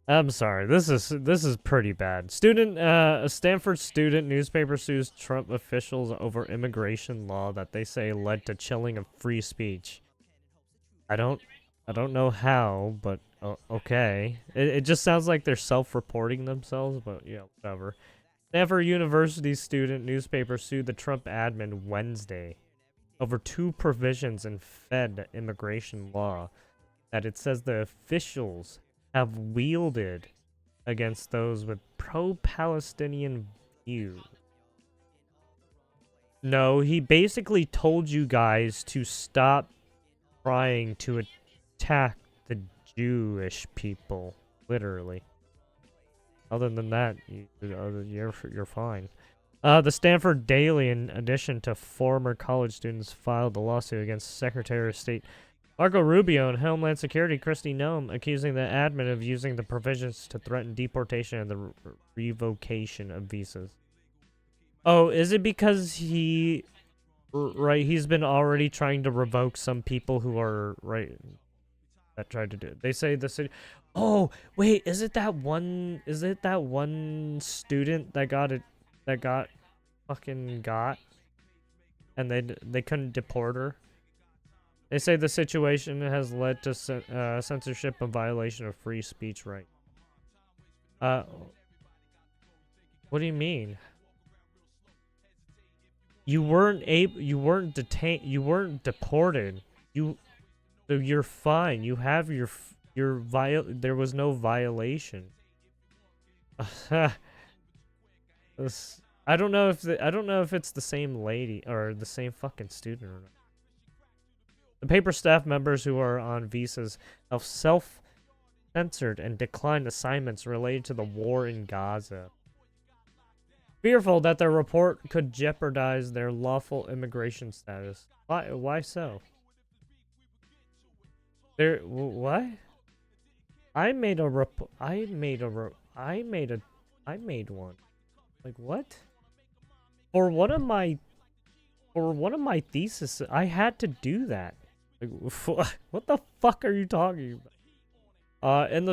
I'm sorry. This is pretty bad. A Stanford student newspaper sues Trump officials over immigration law that they say led to chilling of free speech. I don't know how, but okay. It just sounds like they're self-reporting themselves, but yeah, whatever. Stanford University student newspaper sued the Trump admin Wednesday over two provisions in Fed immigration law that it says the officials have wielded against those with pro-Palestinian views. No, he basically told you guys to stop trying to attack the Jewish people, literally. Other than that, you're fine. The Stanford Daily, in addition to former college students, filed a lawsuit against Secretary of State Marco Rubio and Homeland Security Kristi Noem, accusing the admin of using the provisions to threaten deportation and the revocation of visas. Oh, is it because he's been already trying to revoke some people who are, that tried to do it. They say the city... Oh, wait, is it that one student that got it, and they couldn't deport her? They say the situation has led to censorship and violation of free speech right. What do you mean? You weren't detained, you weren't deported. You're fine. You have there was no violation. I don't know if it's the same lady or the same fucking student or not. The paper staff members who are on visas have self-censored and declined assignments related to the war in Gaza, fearful that their report could jeopardize their lawful immigration status. Why so? What? I made one. Like what? For one of my theses, I had to do that. Like, what the fuck are you talking about? In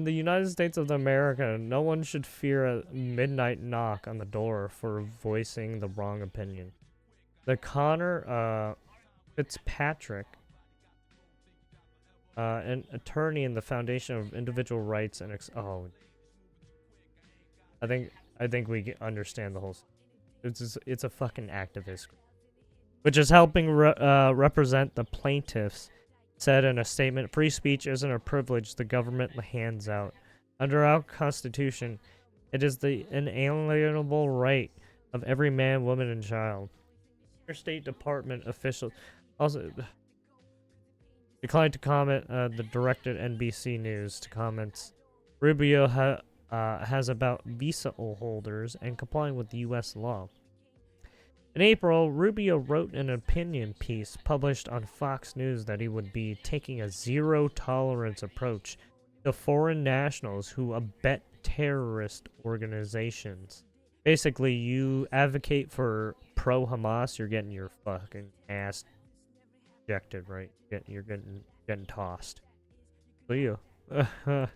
the United States of America, no one should fear a midnight knock on the door for voicing the wrong opinion. The Connor Fitzpatrick, an attorney in the Foundation of Individual Rights and I think we understand the whole. It's a fucking activist group, which is helping represent the plaintiffs, said in a statement, free speech isn't a privilege the government hands out. Under our Constitution, it is the inalienable right of every man, woman, and child. State Department officials also declined to comment. The directed NBC News to comments. Rubio has about visa holders and complying with U.S. law. In April, Rubio wrote an opinion piece published on Fox News that he would be taking a zero-tolerance approach to foreign nationals who abet terrorist organizations. Basically, you advocate for pro-Hamas, you're getting your fucking ass ejected, right? You're getting tossed. So you. The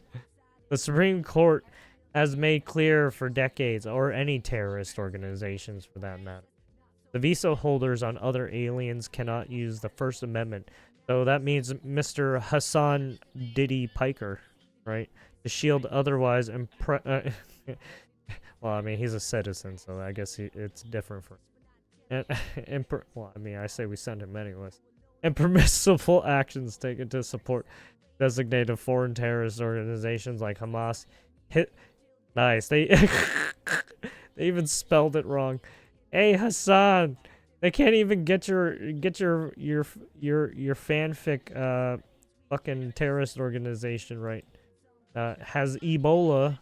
Supreme Court has made clear for decades, or any terrorist organizations for that matter, the visa holders on other aliens cannot use the First Amendment. So that means Mr. Hassan Diddy Piker, right? To shield otherwise well, I mean, he's a citizen, so I guess it's different for him. Well, I mean, I say we send him anyways. And permissible actions taken to support designated foreign terrorist organizations like Hamas. Nice. They they even spelled it wrong. Hey Hassan, they can't even get your fanfic fucking terrorist organization right. Has Ebola,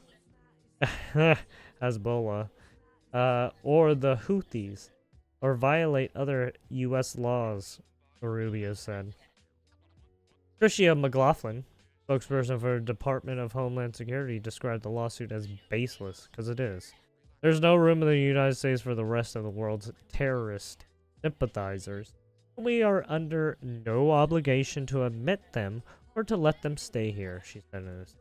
Hezbollah, or the Houthis, or violate other U.S. laws, Rubio said. Tricia McLaughlin, spokesperson for the Department of Homeland Security, described the lawsuit as baseless, because it is. There's no room in the United States for the rest of the world's terrorist sympathizers. We are under no obligation to admit them or to let them stay here, she said in this.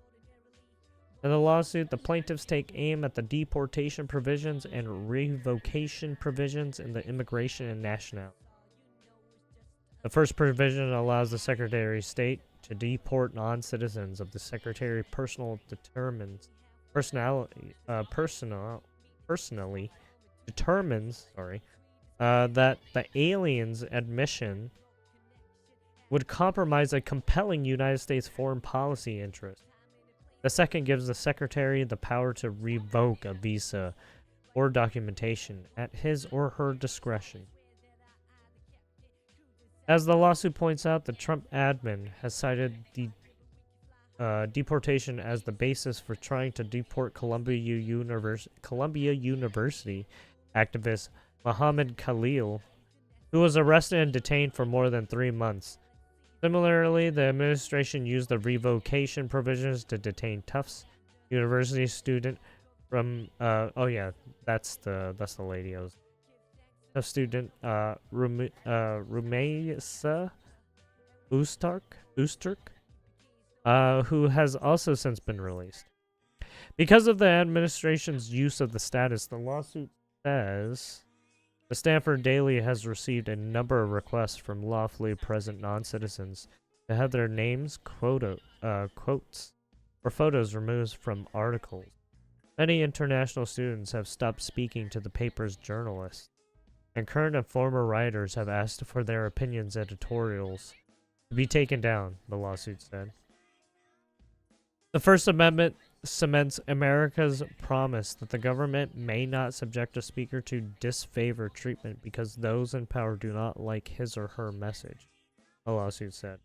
In the lawsuit, the plaintiffs take aim at the deportation provisions and revocation provisions in the Immigration and Nationality. The first provision allows the Secretary of State to deport non-citizens of the Secretary personally determines that the alien's admission would compromise a compelling United States foreign policy interest. The second gives the Secretary the power to revoke a visa or documentation at his or her discretion. As the lawsuit points out, the Trump admin has cited the deportation as the basis for trying to deport Columbia University activist Mohammed Khalil, who was arrested and detained for more than 3 months. Similarly, the administration used the revocation provisions to detain Tufts University student from that's the lady I was. Tufts student Rumeisa Usturk, who has also since been released. Because of the administration's use of the status, the lawsuit says the Stanford Daily has received a number of requests from lawfully present non-citizens to have their names, quotes, or photos removed from articles. Many international students have stopped speaking to the paper's journalists, and current and former writers have asked for their opinions editorials to be taken down, the lawsuit said. The First Amendment cements America's promise that the government may not subject a speaker to disfavor treatment because those in power do not like his or her message, the lawsuit said.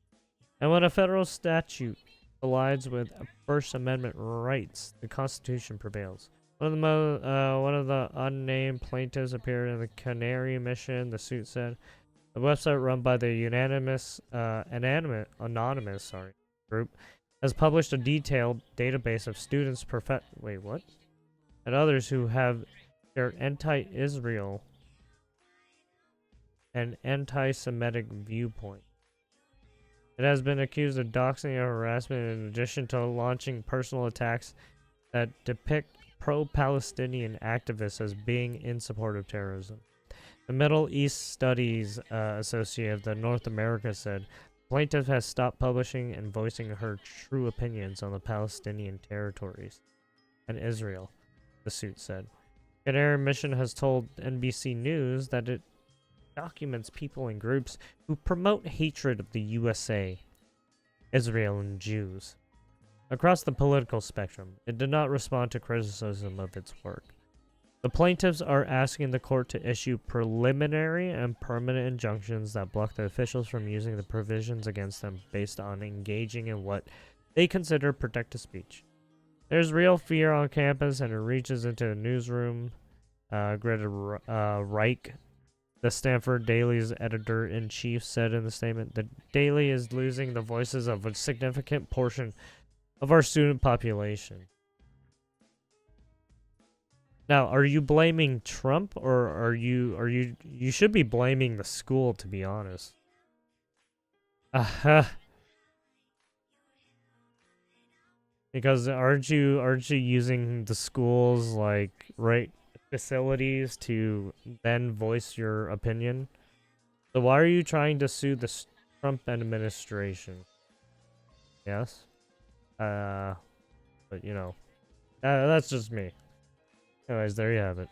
And when a federal statute collides with First Amendment rights, the Constitution prevails. One of the unnamed plaintiffs appeared in the Canary Mission, the suit said. The website run by the anonymous group has published a detailed database of students and others who have shared anti-Israel and anti-Semitic viewpoint. It has been accused of doxing and harassment in addition to launching personal attacks that depict pro-Palestinian activists as being in support of terrorism. The Middle East Studies Associate of North America said, plaintiff has stopped publishing and voicing her true opinions on the Palestinian territories and Israel, the suit said. Canary Mission has told NBC News that it documents people and groups who promote hatred of the USA, Israel, and Jews. Across the political spectrum, it did not respond to criticism of its work. The plaintiffs are asking the court to issue preliminary and permanent injunctions that block the officials from using the provisions against them based on engaging in what they consider protected speech. There's real fear on campus, and it reaches into the newsroom. Greta Reich, the Stanford Daily's editor-in-chief, said in the statement, the Daily is losing the voices of a significant portion of our student population. Now, are you blaming Trump, or are you should be blaming the school, to be honest. Because aren't you using the school's facilities to then voice your opinion? So why are you trying to sue the Trump administration? Yes. But that's just me. Anyways, there you have it.